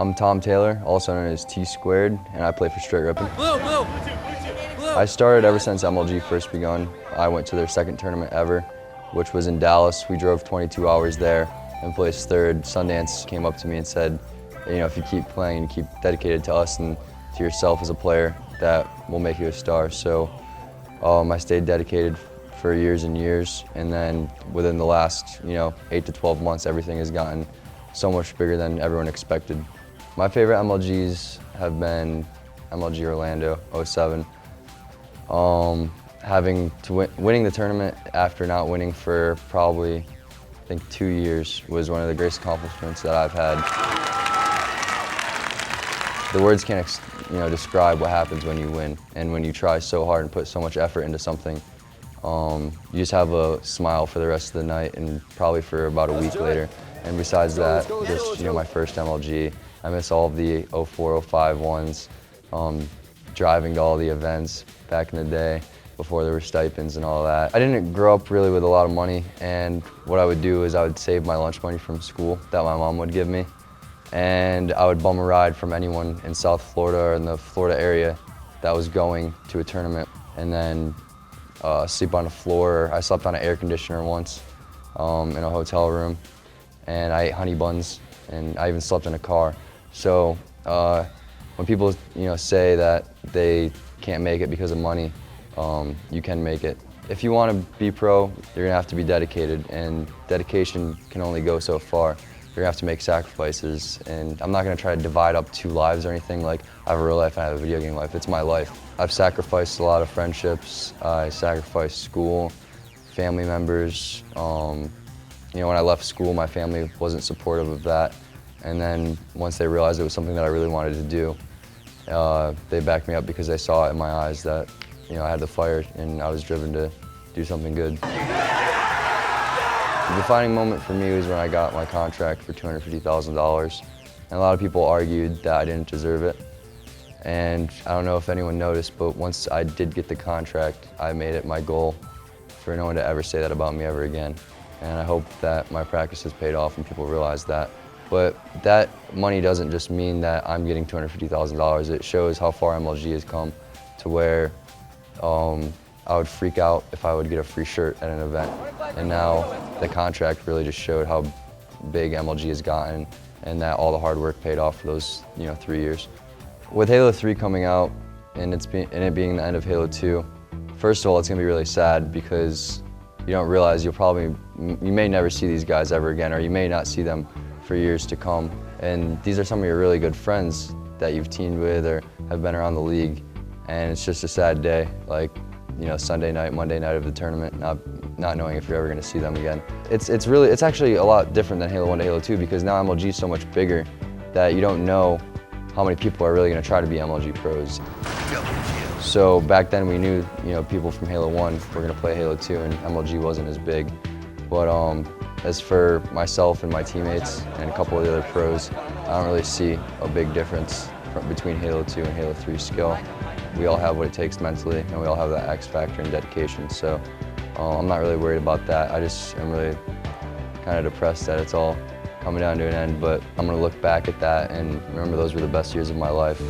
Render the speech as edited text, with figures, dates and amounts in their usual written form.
I'm Tom Taylor, also known as Tsquared, and I play for straight ripping. Blue. I started ever since MLG first begun. I went to their second tournament ever, which was in Dallas. We drove 22 hours there and placed third. Sundance came up to me and said, you know, if you keep playing and keep dedicated to us and to yourself as a player, that will make you a star. So I stayed dedicated for years and years, and then within the last 8 to 12 months, everything has gotten so much bigger than everyone expected. My favorite MLGs have been MLG Orlando 07. Winning the tournament after not winning for probably, I think, 2 years was one of the greatest accomplishments that I've had. The words can't describe what happens when you win, and when you try so hard and put so much effort into something. You just have a smile for the rest of the night and probably for about a week later. And besides that, just my first MLG. I miss all of the 04, 05 ones, driving to all the events back in the day before there were stipends and all that. I didn't grow up really with a lot of money, and what I would do is I would save my lunch money from school that my mom would give me, and I would bum a ride from anyone in South Florida or in the Florida area that was going to a tournament, and then sleep on the floor. I slept on an air conditioner once in a hotel room, and I ate honey buns, and I even slept in a car. So when people say that they can't make it because of money, you can make it. If you want to be pro, you're gonna have to be dedicated, and dedication can only go so far. You're gonna have to make sacrifices, and I'm not gonna try to divide up two lives or anything. Like, I have a real life and I have a video game life. It's my life. I've sacrificed a lot of friendships. I sacrificed school, family members. When I left school, my family wasn't supportive of that. And then once they realized it was something that I really wanted to do, they backed me up because they saw it in my eyes that I had the fire and I was driven to do something good. The defining moment for me was when I got my contract for $250,000. And a lot of people argued that I didn't deserve it. And I don't know if anyone noticed, but once I did get the contract, I made it my goal for no one to ever say that about me ever again. And I hope that my practice has paid off and people realize that. But that money doesn't just mean that I'm getting $250,000. It shows how far MLG has come to where I would freak out if I would get a free shirt at an event. And now the contract really just showed how big MLG has gotten and that all the hard work paid off for those 3 years. With Halo 3 coming out and it being the end of Halo 2, first of all, it's gonna be really sad because you don't realize you may never see these guys ever again, or you may not see them for years to come. And these are some of your really good friends that you've teamed with or have been around the league. And it's just a sad day, like Sunday night, Monday night of the tournament, not knowing if you're ever gonna see them again. It's actually a lot different than Halo 1 to Halo 2 because now MLG is so much bigger that you don't know how many people are really gonna try to be MLG pros. So back then we knew people from Halo 1 were gonna play Halo 2 and MLG wasn't as big. But as for myself and my teammates and a couple of the other pros, I don't really see a big difference between Halo 2 and Halo 3 skill. We all have what it takes mentally, and we all have that X factor and dedication. So I'm not really worried about that. I just am really kind of depressed that it's all coming down to an end, but I'm gonna look back at that and remember those were the best years of my life.